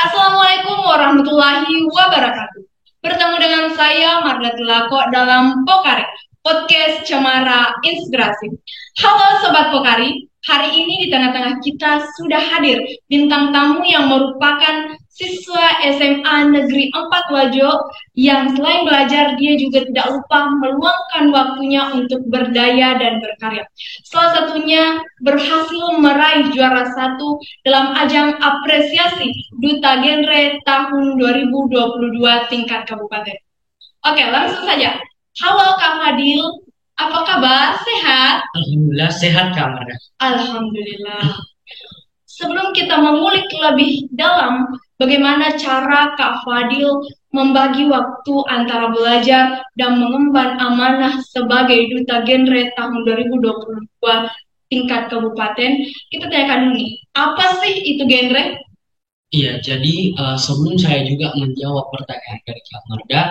Assalamualaikum warahmatullahi wabarakatuh. Bertemu dengan saya Marga Tilako dalam Pokari, podcast Cemara Inspirasi. Halo Sobat Pokari, hari ini di tengah-tengah kita sudah hadir bintang tamu yang merupakan siswa SMA Negeri 4 Wajo yang selain belajar dia juga tidak lupa meluangkan waktunya untuk berdaya dan berkarya. Salah satunya berhasil meraih juara satu dalam ajang apresiasi Duta Genre tahun 2022 tingkat kabupaten. Oke, langsung saja. Halo Kak Fadil, apa kabar? Sehat? Alhamdulillah sehat Kak Marga. Alhamdulillah. Sebelum kita mengulik lebih dalam bagaimana cara Kak Fadil membagi waktu antara belajar dan mengemban amanah sebagai Duta Genre tahun 2022 tingkat kabupaten, kita tanyakan dulu nih, apa sih itu genre? Iya, jadi sebelum saya juga menjawab pertanyaan dari Kak Marga,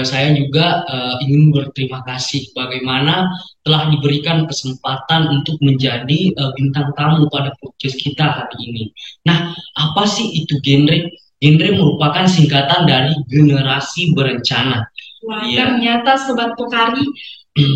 saya juga ingin berterima kasih bagaimana telah diberikan kesempatan untuk menjadi bintang tamu pada podcast kita hari ini. Nah, apa sih itu genre? Genre merupakan singkatan dari generasi berencana. Wah, Iya. ternyata Sobat Pokari,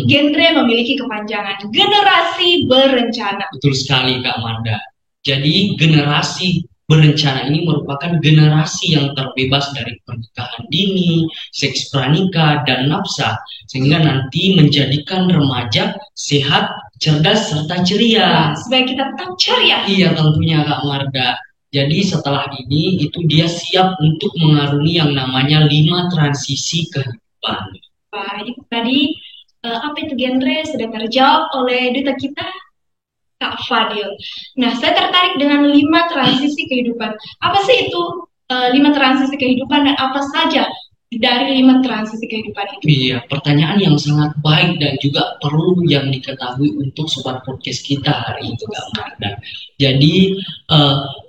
genre memiliki kepanjangan generasi berencana. Betul sekali Kak Marga. Jadi generasi berencana ini merupakan generasi yang terbebas dari pernikahan dini, seks pranikah, dan nafsa, sehingga nanti menjadikan remaja sehat, cerdas, serta ceria. Supaya kita tetap ceria. Iya tentunya Kak Marga. Jadi setelah ini itu dia siap untuk mengarungi yang namanya 5 transisi kehidupan. Wah, ini tadi apa itu genre sudah terjawab oleh duta kita Kak Fadil. Nah, saya tertarik dengan 5 transisi kehidupan. Apa sih itu 5 transisi kehidupan dan apa saja dari 5 transisi kehidupan itu? Iya, pertanyaan yang sangat baik dan juga perlu yang diketahui untuk sobat podcast kita hari ini, Kak Mardan. Jadi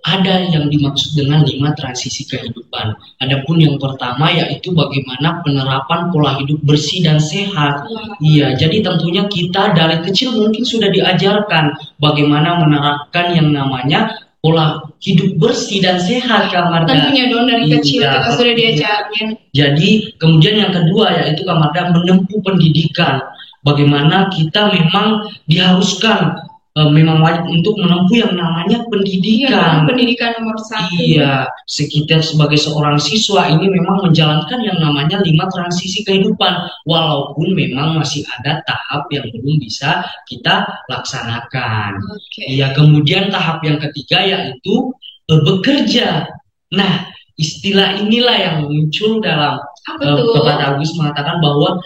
ada yang dimaksud dengan 5 transisi kehidupan. Adapun yang pertama yaitu bagaimana penerapan pola hidup bersih dan sehat. Iya, jadi tentunya kita dari kecil mungkin sudah diajarkan bagaimana menerapkan yang namanya pola hidup bersih dan sehat, Kak Marda. Tentunya dong dari kecil Iya, kita sudah diajarin. jadi kemudian yang kedua yaitu Kak Marda menempuh pendidikan. Bagaimana kita memang diharuskan memang wajib untuk menempuh yang namanya Iya, pendidikan. pendidikan nomor satu. Iya, sekitar sebagai seorang siswa ini memang menjalankan yang namanya 5 transisi kehidupan, walaupun memang masih ada tahap yang belum bisa kita laksanakan. Oke. Iya, kemudian tahap yang ketiga yaitu bekerja. Nah, istilah inilah yang muncul dalam Apa tuh? Bapak Agus mengatakan bahwa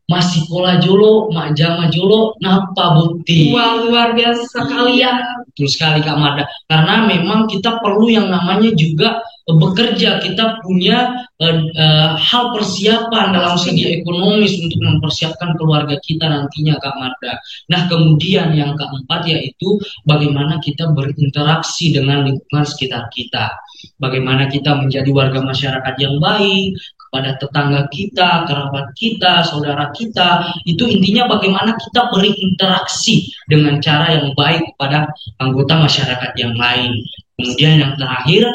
masih pola jolo, mak jama jolo, napa bukti. Wah, luar biasa sekali ya. Betul sekali Kak Mada. Karena memang kita perlu yang namanya juga bekerja. Kita punya hal persiapan dalam segi ekonomis untuk mempersiapkan keluarga kita nantinya Kak Marda. Nah kemudian yang keempat yaitu bagaimana kita berinteraksi dengan lingkungan sekitar kita. Bagaimana kita menjadi warga masyarakat yang baik, kepada tetangga kita, kerabat kita, saudara kita, itu intinya bagaimana kita berinteraksi dengan cara yang baik kepada anggota masyarakat yang lain. Kemudian yang terakhir,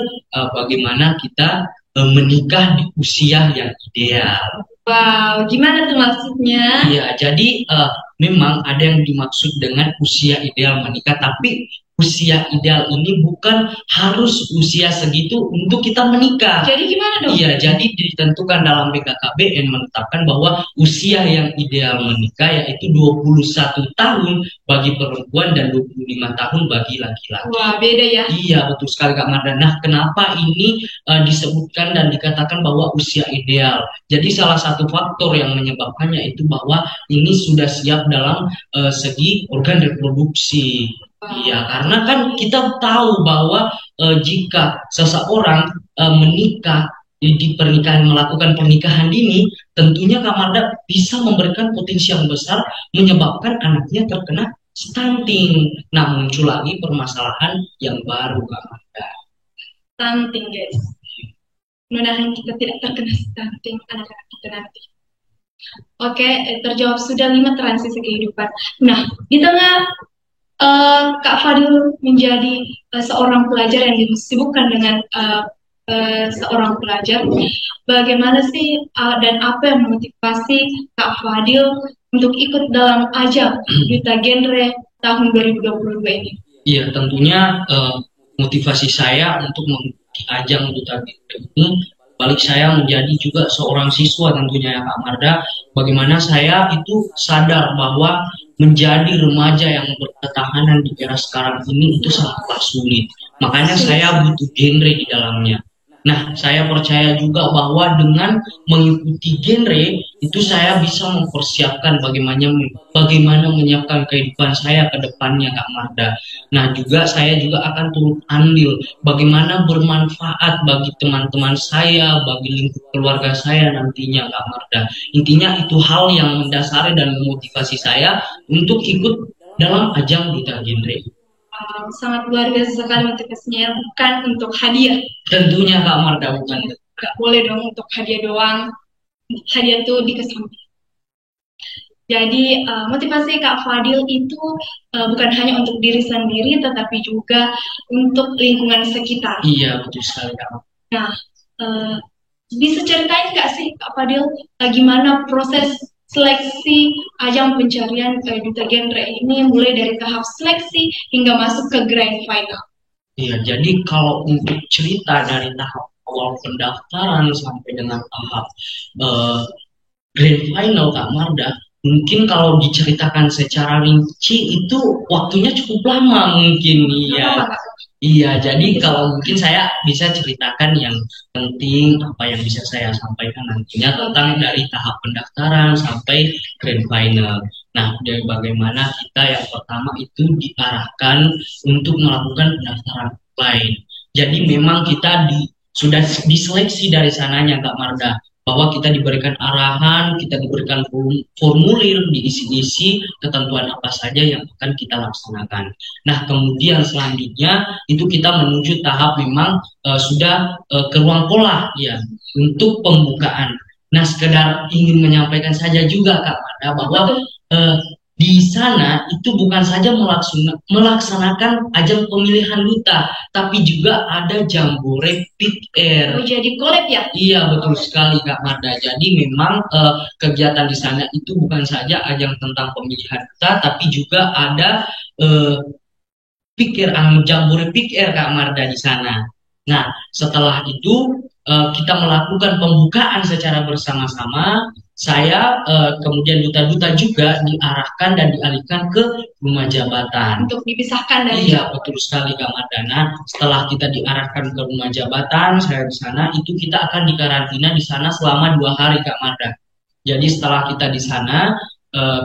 bagaimana kita menikah di usia yang ideal. Wow, gimana tuh maksudnya? Iya, jadi memang ada yang dimaksud dengan usia ideal menikah, tapi usia ideal ini bukan harus usia segitu untuk kita menikah. Jadi gimana dong? Iya, jadi ditentukan dalam BKKBN menetapkan bahwa usia yang ideal menikah yaitu 21 tahun bagi perempuan dan 25 tahun bagi laki-laki. Wah, beda ya? Iya, betul sekali Kak Mardan. Nah, kenapa ini disebutkan dan dikatakan bahwa usia ideal? Jadi salah satu faktor yang menyebabkannya itu bahwa ini sudah siap dalam segi organ reproduksi. Iya, karena kan kita tahu bahwa jika seseorang menikah di pernikahan melakukan pernikahan dini, tentunya Kak Marda bisa memberikan potensi yang besar menyebabkan anaknya terkena stunting. Nah, muncul lagi permasalahan yang baru Kak Marda. Stunting, guys. Mudah-mudahan kita tidak terkena stunting anak-anak kita nanti. Oke, terjawab sudah 5 transisi kehidupan. Nah, di tengah Kak Fadil menjadi seorang pelajar yang disibukkan dengan seorang pelajar, bagaimana sih dan apa yang memotivasi Kak Fadil untuk ikut dalam ajang Duta Genre tahun 2022 ini? Iya, tentunya motivasi saya untuk mengikuti ajang Duta Genre ini, balik saya menjadi juga seorang siswa tentunya ya Kak Marda, bagaimana saya itu sadar bahwa menjadi remaja yang berketahanan di era sekarang ini itu sangatlah sulit. Makanya saya butuh genre di dalamnya. Nah, saya percaya juga bahwa dengan mengikuti genre itu saya bisa mempersiapkan bagaimana menyiapkan kehidupan saya ke depannya Kak Marda. Nah, juga saya juga akan turut andil bagaimana bermanfaat bagi teman-teman saya, bagi lingkup keluarga saya nantinya Kak Marda. Intinya itu hal yang mendasari dan memotivasi saya untuk ikut dalam ajang Duta Genre. Sangat luar biasa sekali motivasinya, bukan untuk hadiah. Tentunya Kak Marda bukan. Gak boleh dong untuk hadiah doang. Hadiah tuh dikesampingkan. Jadi motivasi Kak Fadil itu bukan hanya untuk diri sendiri, tetapi juga untuk lingkungan sekitar. Iya, betul sekali Kak. Nah, bisa ceritain nggak sih Kak Fadil gimana proses seleksi ajang pencarian Duta Genre ini, mulai dari tahap seleksi hingga masuk ke grand final? Iya, jadi kalau untuk cerita dari tahap awal pendaftaran sampai dengan tahap grand final Kak Marda, mungkin kalau diceritakan secara rinci itu waktunya cukup lama mungkin. Iya. Iya, jadi kalau mungkin saya bisa ceritakan yang penting apa yang bisa saya sampaikan nantinya tentang dari tahap pendaftaran sampai grand final. Nah, dari bagaimana kita yang pertama itu diarahkan untuk melakukan pendaftaran offline. Jadi memang kita sudah diseleksi dari sananya Kak Marda, bahwa kita diberikan arahan, kita diberikan formulir, diisi-isi ketentuan apa saja yang akan kita laksanakan. Nah, kemudian selanjutnya itu kita menuju tahap memang sudah ke ruang pola ya untuk pembukaan. Nah, sekedar ingin menyampaikan saja juga Kak Mada bahwa di sana itu bukan saja melaksanakan ajang pemilihan duta, tapi juga ada jambore pick air. Oh, jadi collab ya? Iya, betul sekali Kak Marda. Jadi memang kegiatan di sana itu bukan saja ajang tentang pemilihan duta, tapi juga ada jambore pick air Kak Marda di sana. Nah, setelah itu kita melakukan pembukaan secara bersama-sama. Saya kemudian duta-duta juga diarahkan dan dialihkan ke rumah jabatan untuk dipisahkan dari betul sekali Kak Mardana. Setelah kita diarahkan ke rumah jabatan, saya di sana itu kita akan dikarantina di sana selama 2 hari Kak Marda. Jadi setelah kita di sana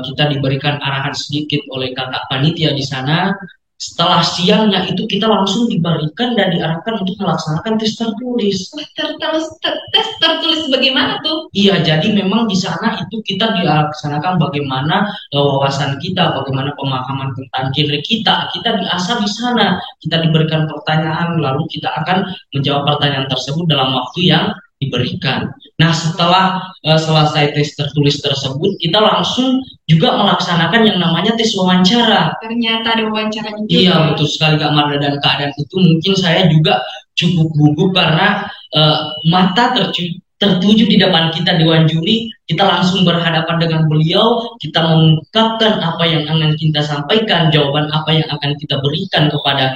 kita diberikan arahan sedikit oleh kakak panitia di sana. Setelah siangnya itu kita langsung diberikan dan diarahkan untuk melaksanakan tes tertulis. Tes tertulis bagaimana tuh? Iya, jadi memang di sana itu kita dilaksanakan bagaimana wawasan kita, bagaimana pemahaman tentang genre kita. Kita diasah di sana. Kita diberikan pertanyaan, lalu kita akan menjawab pertanyaan tersebut dalam waktu yang diberikan. Nah, setelah selesai tes tertulis tersebut, kita langsung juga melaksanakan yang namanya tes wawancara. Ternyata ada wawancaranya juga. Iya, betul sekali Kak Marda, dan keadaan itu mungkin saya juga cukup gugup karena mata tertuju di depan kita Dewan Juri, kita langsung berhadapan dengan beliau, kita mengungkapkan apa yang akan kita sampaikan, jawaban apa yang akan kita berikan kepada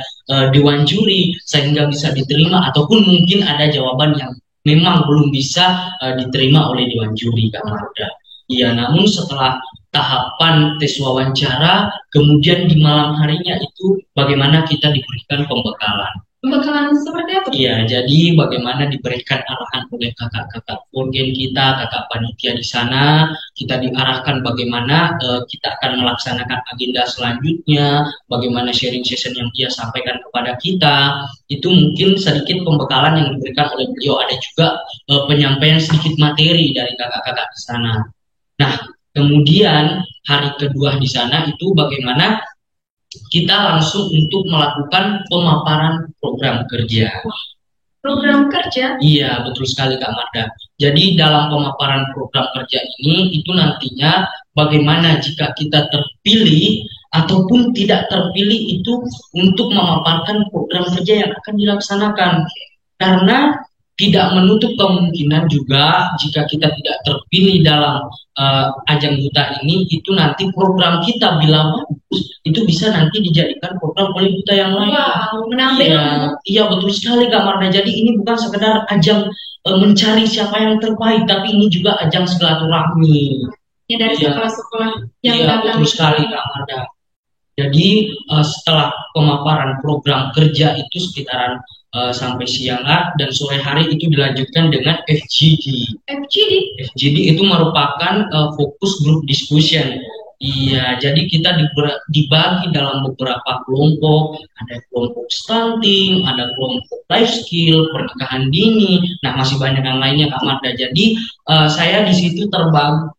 Dewan Juri, sehingga bisa diterima, ataupun mungkin ada jawaban yang memang belum bisa diterima oleh Dewan Juri Kak Marda. Iya, namun setelah tahapan tes wawancara, kemudian di malam harinya itu bagaimana kita diberikan pembekalan. Pembekalan seperti apa? Iya, jadi bagaimana diberikan arahan oleh kakak-kakak organ kita, kakak panitia di sana, kita diarahkan bagaimana kita akan melaksanakan agenda selanjutnya, bagaimana sharing session yang dia sampaikan kepada kita. Itu mungkin sedikit pembekalan yang diberikan oleh beliau. Ada juga penyampaian sedikit materi dari kakak-kakak di sana. Nah, kemudian hari kedua di sana itu bagaimana kita langsung untuk melakukan pemaparan program kerja. Program kerja? Iya, betul sekali Kak Marda. Jadi dalam pemaparan program kerja ini itu nantinya bagaimana jika kita terpilih ataupun tidak terpilih itu untuk memaparkan program kerja yang akan dilaksanakan. Karena tidak menutup kemungkinan juga jika kita tidak terpilih dalam ajang duta ini, itu nanti program kita bila bagus itu bisa nanti dijadikan program oleh duta yang lain. Wow, menambah Iya, ilmu. iya betul sekali Kak Marda. Jadi ini bukan sekedar ajang mencari siapa yang terbaik, tapi ini juga ajang silaturahmi. Ya dari Iya, sekolah-sekolah yang iya datang. betul sekali Kak Marda. Jadi setelah pemaparan program kerja itu sekitaran sampai siang dan sore hari itu dilanjutkan dengan FGD. FGD. FGD itu merupakan fokus group discussion. Iya, jadi kita dibagi dalam beberapa kelompok. Ada kelompok stunting, ada kelompok life skill, pernikahan dini. Nah, masih banyak yang lainnya Kak Marda. Jadi saya di situ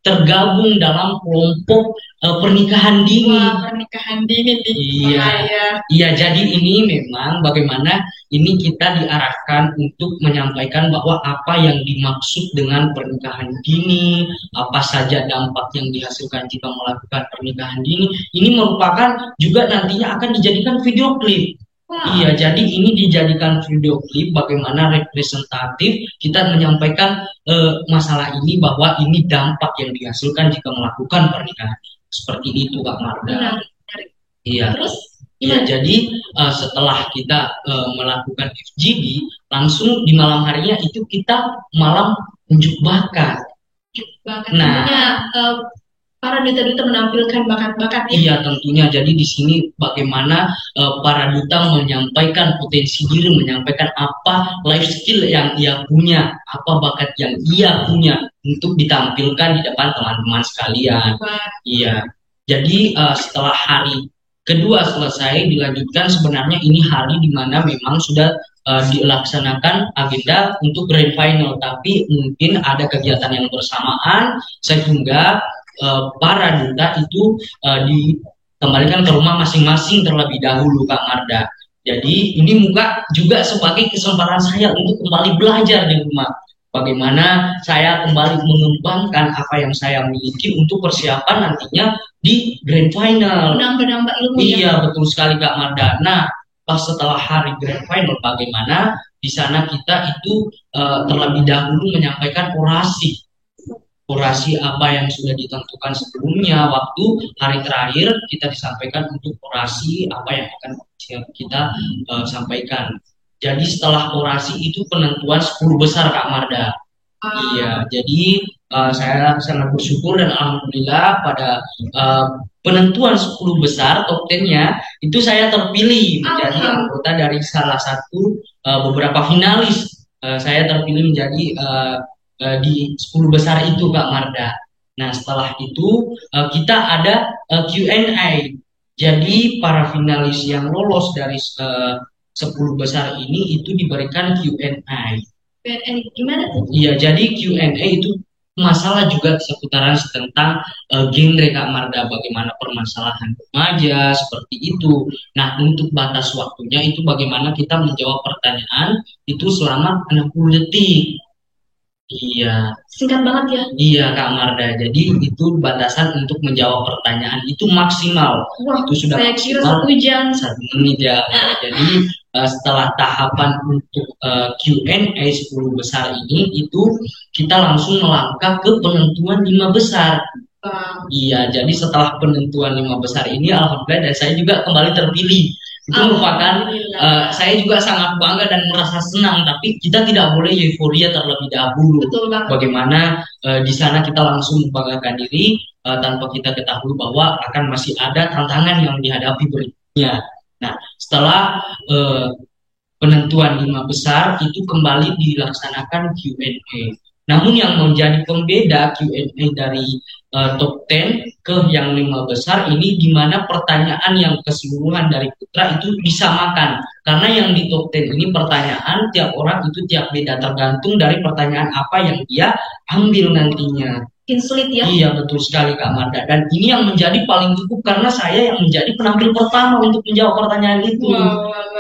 tergabung dalam kelompok pernikahan dini. Wah, pernikahan dini nih. Iya, Bahaya. iya. Jadi ini memang bagaimana ini kita diarahkan untuk menyampaikan bahwa apa yang dimaksud dengan pernikahan dini, apa saja dampak yang dihasilkan jika melakukan pernikahan dini. Ini merupakan juga nantinya akan dijadikan video klip. Wow. Iya, jadi ini dijadikan video klip bagaimana representatif kita menyampaikan masalah ini bahwa ini dampak yang dihasilkan jika melakukan pernikahan. Seperti itu Kak Marda. Menarik. Iya. Terus Iya, jadi setelah kita melakukan FGD, langsung di malam harinya itu kita malam unjuk bakat. Nah, tentunya para duta-duta menampilkan bakat-bakat ya. Iya, tentunya. Jadi di sini bagaimana para duta menyampaikan potensi diri, menyampaikan apa life skill yang ia punya, apa bakat yang ia punya untuk ditampilkan di depan teman-teman sekalian. Wah. Iya. Jadi setelah hari kedua selesai, dilanjutkan sebenarnya ini hari di mana memang sudah dilaksanakan agenda untuk grand final, tapi mungkin ada kegiatan yang bersamaan sehingga para duta itu dikembalikan ke rumah masing-masing terlebih dahulu Kak Marda. Jadi ini juga sebagai kesempatan saya untuk kembali belajar di rumah. Bagaimana saya kembali mengembangkan apa yang saya miliki untuk persiapan nantinya di grand final. Menambah ilmu. Iya, betul sekali Kak Marda. Nah, pas setelah hari grand final bagaimana di sana kita itu terlebih dahulu menyampaikan orasi apa yang sudah ditentukan sebelumnya. Waktu hari terakhir kita disampaikan untuk orasi apa yang akan kita sampaikan. Jadi setelah orasi itu penentuan 10 besar Kak Marda. Iya, jadi saya sangat bersyukur dan alhamdulillah pada penentuan 10 besar top 10-nya itu saya terpilih menjadi anggota dari salah satu beberapa finalis. Saya terpilih menjadi di 10 besar itu Kak Marda. Nah, setelah itu kita ada Q&A. Jadi para finalis yang lolos dari 10 besar ini itu diberikan Q&A. Q&A gimana tuh? Iya, jadi Q&A itu masalah juga seputaran tentang genre Kak Marda, bagaimana permasalahan remaja seperti itu. Nah, untuk batas waktunya itu bagaimana kita menjawab pertanyaan itu selama 60 detik. Iya. Singkat banget ya? Iya Kak Marda. Jadi itu batasan untuk menjawab pertanyaan itu maksimal. Wah, itu sudah saya kira 1 jam. 1 menit ya. Jadi setelah tahapan untuk Q&A 10 besar ini itu kita langsung melangkah ke penentuan 5 besar. Iya, jadi setelah penentuan 5 besar ini alhamdulillah dan saya juga kembali terpilih. Itu merupakan saya juga sangat bangga dan merasa senang, tapi kita tidak boleh euforia terlebih dahulu. Betul banget. Bagaimana di sana kita langsung membanggakan diri tanpa kita ketahui bahwa akan masih ada tantangan yang dihadapi berikutnya. Nah, setelah penentuan 5 besar itu kembali dilaksanakan Q&A. Namun yang menjadi pembeda Q&A dari top 10 ke yang 5 besar ini di mana pertanyaan yang keseluruhan dari putra itu disamakan. Karena yang di top 10 ini pertanyaan tiap orang itu tiap beda tergantung dari pertanyaan apa yang dia ambil nantinya. Makin sulit ya? Iya, betul sekali Kak Marda. Dan ini yang menjadi paling cukup karena saya yang menjadi penampil pertama untuk menjawab pertanyaan itu.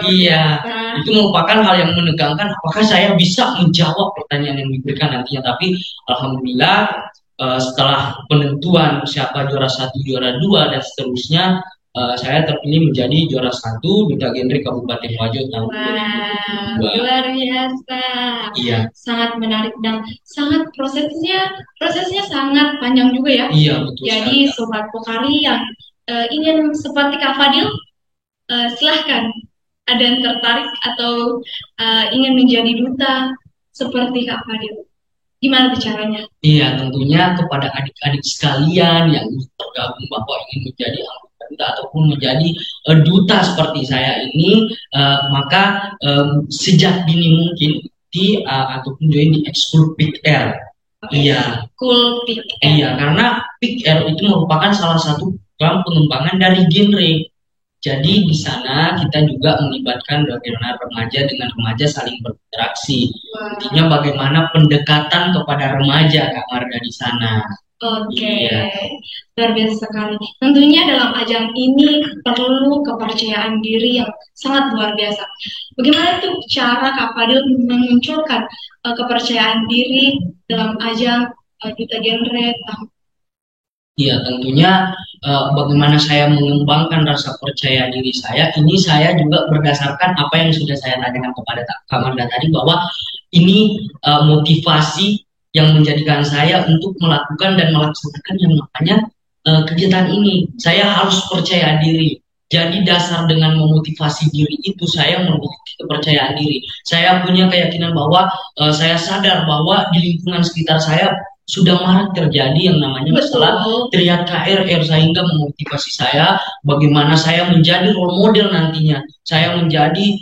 Iya, itu merupakan hal yang menegangkan. Apakah saya bisa menjawab pertanyaan yang diberikan nantinya? Tapi alhamdulillah setelah penentuan siapa juara 1, juara 2 dan seterusnya, saya terpilih menjadi juara satu Duta Genre Kabupaten Wajo tahun Wah, 2022. luar biasa. Iya, Sangat menarik dan sangat prosesnya sangat panjang juga ya. iya betul sekali. Jadi Sobat Pokari yang ingin seperti Kak Fadil, silahkan ada yang tertarik atau ingin menjadi duta seperti Kak Fadil. Gimana caranya? Iya, tentunya kepada adik-adik sekalian yang ingin tergabung bahwa ingin menjadi anggota duta ataupun menjadi duta seperti saya ini, maka sejak dini mungkin di ataupun join di ekskul PIK-R. Iya, Cool pick. iya, karena PIK-R itu merupakan salah satu program pengembangan dari genre. Jadi di sana kita juga melibatkan bagaimana remaja dengan remaja saling berinteraksi. Intinya bagaimana pendekatan kepada remaja, Kak Marga di sana. Oke, Iya. luar biasa sekali. Tentunya dalam ajang ini perlu kepercayaan diri yang sangat luar biasa. Bagaimana tuh cara Kak Fadil memunculkan kepercayaan diri dalam ajang Duta Genre tahun? Iya, tentunya bagaimana saya mengembangkan rasa percaya diri saya, ini saya juga berdasarkan apa yang sudah saya tanyakan kepada Kak Manda tadi, bahwa ini motivasi yang menjadikan saya untuk melakukan dan melaksanakan yang namanya kegiatan ini. Saya harus percaya diri. Jadi dasar dengan memotivasi diri itu saya memiliki kepercayaan diri. Saya punya keyakinan bahwa saya sadar bahwa di lingkungan sekitar saya sudah marak terjadi yang namanya masalah teriak KRR, sehingga memotivasi saya bagaimana saya menjadi role model nantinya. Saya menjadi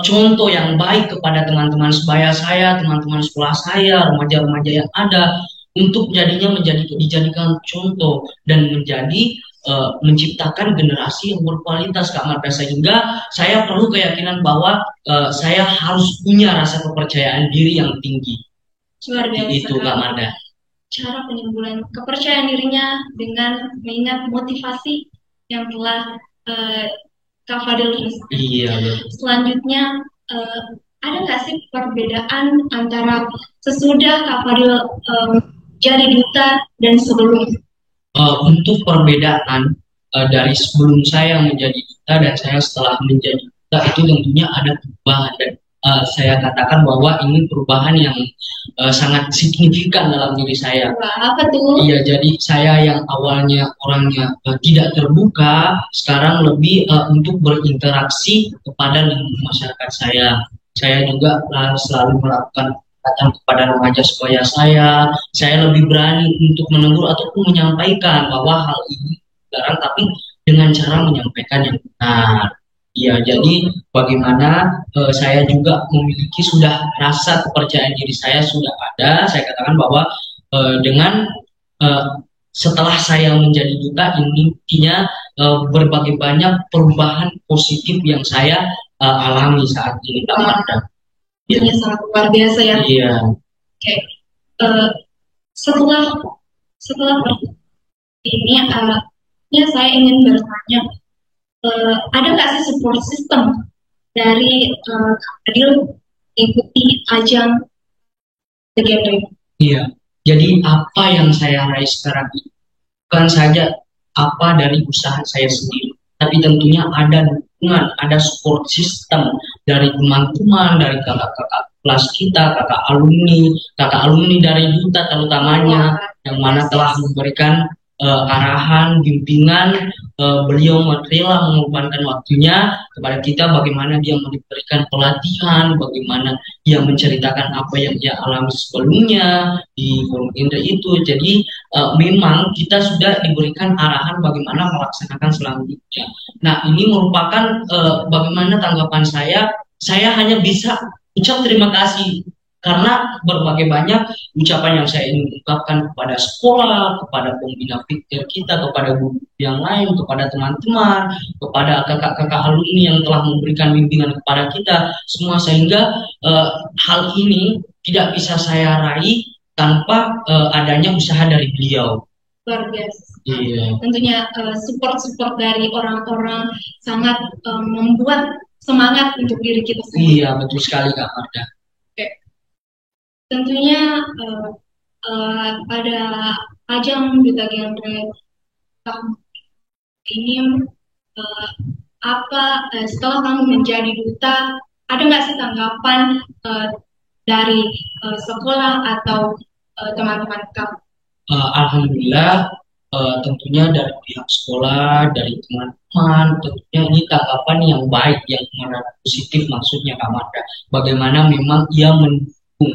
contoh yang baik kepada teman-teman sebaya saya, teman-teman sekolah saya, remaja-remaja yang ada, untuk jadinya dijadikan contoh dan menjadi menciptakan generasi yang berkualitas, Kak Marta, sehingga saya perlu keyakinan bahwa saya harus punya rasa kepercayaan diri yang tinggi. Luar biasa. Itu Kak Marta. Cara penyembuhan kepercayaan dirinya dengan mengingat motivasi yang telah Kak Fadil rasakan. Iya, betul. Selanjutnya, ada nggak sih perbedaan antara sesudah Kak Fadil jadi duta dan sebelum? Untuk perbedaan dari sebelum saya menjadi duta dan saya setelah menjadi duta, itu tentunya ada perubahan, dan saya katakan bahwa ini perubahan yang sangat signifikan dalam diri saya. Wah, apa tuh? Iya, jadi saya yang awalnya orangnya tidak terbuka, sekarang lebih untuk berinteraksi kepada lingkungan masyarakat saya. Saya juga selalu melakukan datang kepada remaja supaya saya lebih berani untuk menegur ataupun menyampaikan bahwa hal ini dilarang, tapi dengan cara menyampaikan yang benar. Ya, jadi bagaimana saya juga memiliki sudah rasa kepercayaan diri saya sudah ada. Saya katakan bahwa dengan setelah saya menjadi duta, intinya berbagai banyak perubahan positif yang saya alami saat ini, Kak Marta. Ini sangat luar biasa ya. Iya. Oke. Setelah ini, ya saya ingin bertanya, ada nggak sih support system dari Kak Fadil ikuti ajang The Gathering? Iya. Jadi apa yang saya raih sekarang ini bukan saja apa dari usaha saya sendiri, tapi tentunya ada dukungan, ada support system dari teman-teman, dari kakak-kakak kelas kita, kakak alumni dari duta terutamanya, yang mana telah memberikan arahan, bimbingan, beliau rela mengorbankan waktunya kepada kita, bagaimana dia memberikan pelatihan, bagaimana dia menceritakan apa yang dia alami sebelumnya di forum Indra itu. Jadi memang kita sudah diberikan arahan bagaimana melaksanakan selanjutnya. Nah, ini merupakan bagaimana tanggapan saya hanya bisa ucap terima kasih, karena berbagai banyak ucapan yang saya ingin ungkapkan kepada sekolah, kepada pembina pikir kita, kepada guru yang lain, kepada teman-teman, kepada kakak-kakak alumni yang telah memberikan bimbingan kepada kita semua, sehingga hal ini tidak bisa saya raih tanpa adanya usaha dari beliau. Luar biasa. Iya. Tentunya support dari orang-orang sangat membuat semangat untuk diri kita sendiri. Iya, betul sekali Kak Marda. Tentunya pada ajang Duta Genre tahun ini eh, setelah kamu menjadi duta, ada nggak sih tanggapan dari sekolah atau teman-teman kamu? Alhamdulillah, tentunya dari pihak sekolah, dari teman-teman, tentunya ini tanggapan yang baik, yang mana positif maksudnya Kak Marda. Bagaimana memang ia mendukung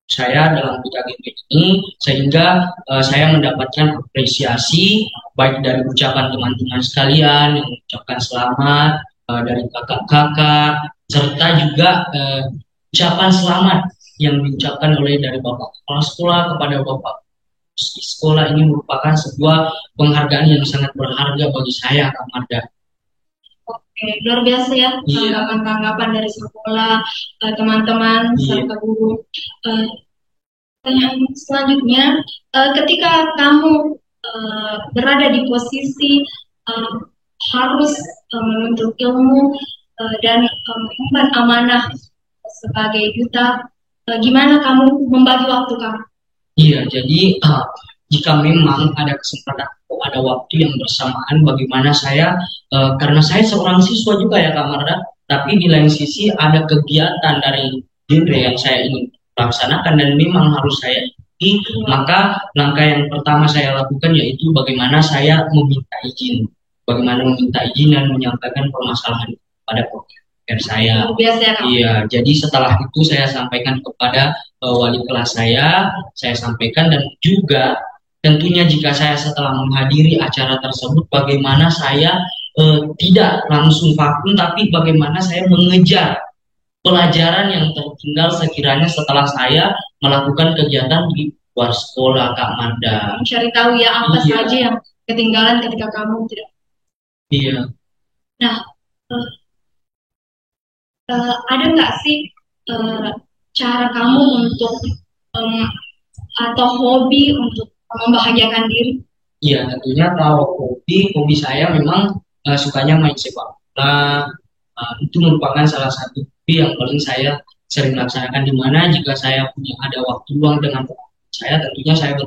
saya dalam bidang ini, sehingga saya mendapatkan apresiasi baik dari ucapan teman-teman sekalian yang mengucapkan selamat, dari kakak-kakak, serta juga ucapan selamat yang diucapkan oleh dari Bapak Kepala Sekolah kepada Bapak di sekolah. Ini merupakan sebuah penghargaan yang sangat berharga bagi saya, Kak Marda. Oke, luar biasa ya tanggapan-tanggapan dari sekolah, teman-teman, serta guru. Pertanyaan selanjutnya, ketika kamu berada di posisi harus menuntut ilmu dan mengemban amanah sebagai duta, gimana kamu membagi waktu kamu? Iya, jadi jika memang ada kesempatan atau ada waktu yang bersamaan, bagaimana saya, karena saya seorang siswa juga ya Kak Marda, tapi di lain sisi ada kegiatan dari genre yang saya ingin laksanakan dan memang harus saya ikuti, maka langkah yang pertama saya lakukan yaitu bagaimana saya meminta izin, dan menyampaikan permasalahan pada program saya. Biasa ya, Kak? Iya, jadi setelah itu saya sampaikan kepada wali kelas saya sampaikan, dan juga tentunya jika saya setelah menghadiri acara tersebut, bagaimana saya tidak langsung vakum, tapi bagaimana saya mengejar pelajaran yang tertinggal sekiranya setelah saya melakukan kegiatan di luar sekolah, Kak Manda. Mencari tahu ya apa saja yang ketinggalan ketika kamu tidak. Iya. Nah, ada nggak sih cara kamu untuk atau hobi untuk membahagiakan diri? Iya, tentunya kalau hobi saya memang sukanya main sepak bola. Itu merupakan salah satu hobi yang paling saya sering laksanakan, di mana jika saya punya ada waktu luang dengan saya, tentunya saya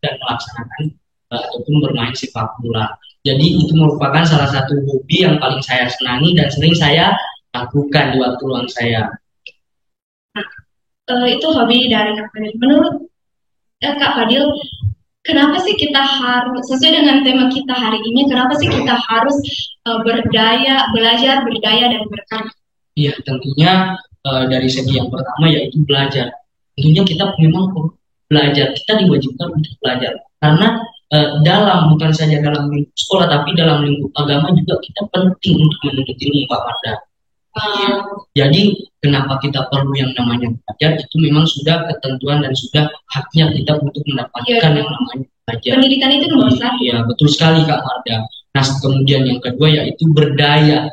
dan melaksanakan ataupun bermain sepak bola. Jadi itu merupakan salah satu hobi yang paling saya senangi dan sering saya lakukan di waktu luang saya. Nah, itu hobi dari Kak Fadil. Menurut Kak Fadil, kenapa sih kita harus, sesuai dengan tema kita hari ini, kenapa sih kita harus belajar, berdaya, dan berkarya? Iya, tentunya dari segi yang pertama yaitu belajar. Tentunya kita memang perlu belajar, kita diwajibkan untuk belajar. Karena bukan saja dalam lingkup sekolah, tapi dalam lingkup agama juga kita penting untuk menuntut ilmu, Pak Marda. Jadi kenapa kita perlu yang namanya belajar, itu memang sudah ketentuan dan sudah haknya kita untuk mendapatkan yang namanya belajar. Pendidikan itu nomor satu. Iya, betul sekali Kak Marda. Nah, kemudian yang kedua yaitu berdaya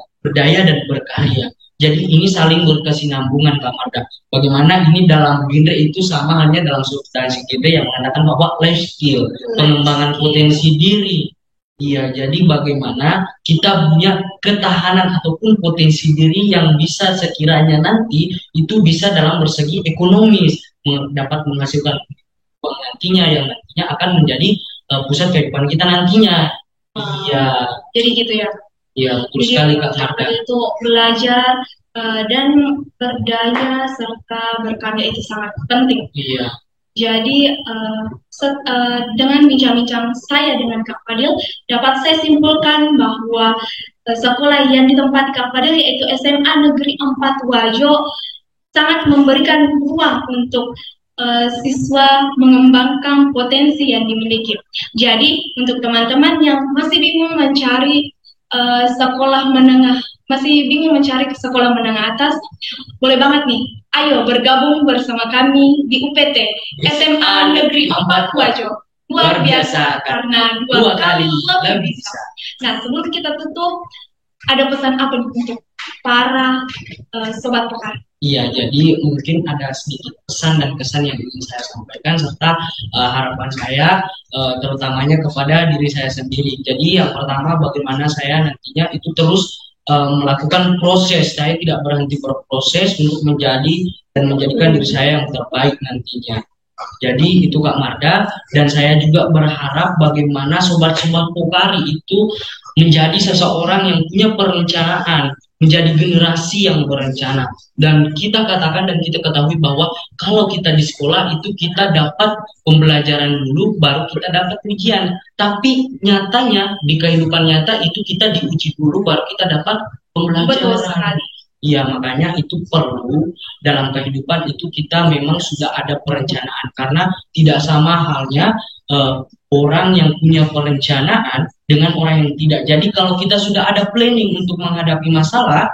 dan berkarya. Jadi ini saling berkesinambungan Kak Marda. Bagaimana ini dalam genre itu sama hanya dalam substansi genre yang mengatakan bahwa life skill, pengembangan potensi diri. Iya, jadi bagaimana kita punya ketahanan ataupun potensi diri yang bisa sekiranya nanti itu bisa dalam bersegi ekonomis, dapat menghasilkan uang nantinya yang nantinya akan menjadi pusat kehidupan kita nantinya. Iya. Jadi gitu ya. Iya, betul sekali Kak Marda. Itu belajar dan berdaya serta berkarya itu sangat penting. Iya. Jadi dengan bincang-bincang saya dengan Kak Fadil, dapat saya simpulkan bahwa sekolah yang ditempati Kak Fadil yaitu SMA Negeri 4 Wajo sangat memberikan ruang untuk siswa mengembangkan potensi yang dimiliki. Jadi untuk teman-teman yang masih bingung mencari sekolah menengah, masih bingung mencari sekolah menengah atas, boleh banget nih, ayo bergabung bersama kami di UPT SMA Negeri 4 Wajo. Luar biasa karena dua kali lebih bisa. Nah, sebelum kita tutup, ada pesan apa untuk para sobat Pokari? Iya, jadi mungkin ada sedikit pesan dan kesan yang ingin saya sampaikan, serta harapan saya terutamanya kepada diri saya sendiri. Jadi yang pertama, bagaimana saya nantinya itu terus melakukan proses. Saya tidak berhenti berproses untuk menjadi dan menjadikan diri saya yang terbaik nantinya. Jadi itu Kak Marda, dan saya juga berharap bagaimana sobat-sobat Pokari itu menjadi seseorang yang punya perencanaan, menjadi generasi yang berencana. Dan kita katakan dan kita ketahui bahwa kalau kita di sekolah itu kita dapat pembelajaran dulu, baru kita dapat ujian. Tapi nyatanya di kehidupan nyata itu kita diuji dulu, baru kita dapat Betul pembelajaran. sekali. Iya, makanya itu perlu dalam kehidupan itu kita memang sudah ada perencanaan, karena tidak sama halnya orang yang punya perencanaan dengan orang yang tidak. Jadi kalau kita sudah ada planning untuk menghadapi masalah,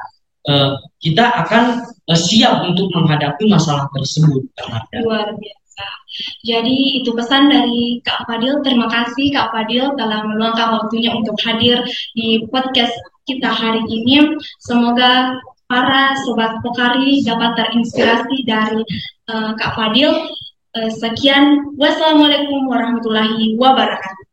kita akan siap untuk menghadapi masalah tersebut. Luar biasa. Jadi itu pesan dari Kak Fadil. Terima kasih Kak Fadil telah meluangkan waktunya untuk hadir di podcast kita hari ini. Semoga para sobat Pokari dapat terinspirasi dari Kak Fadil. Sekian, wassalamualaikum warahmatullahi wabarakatuh.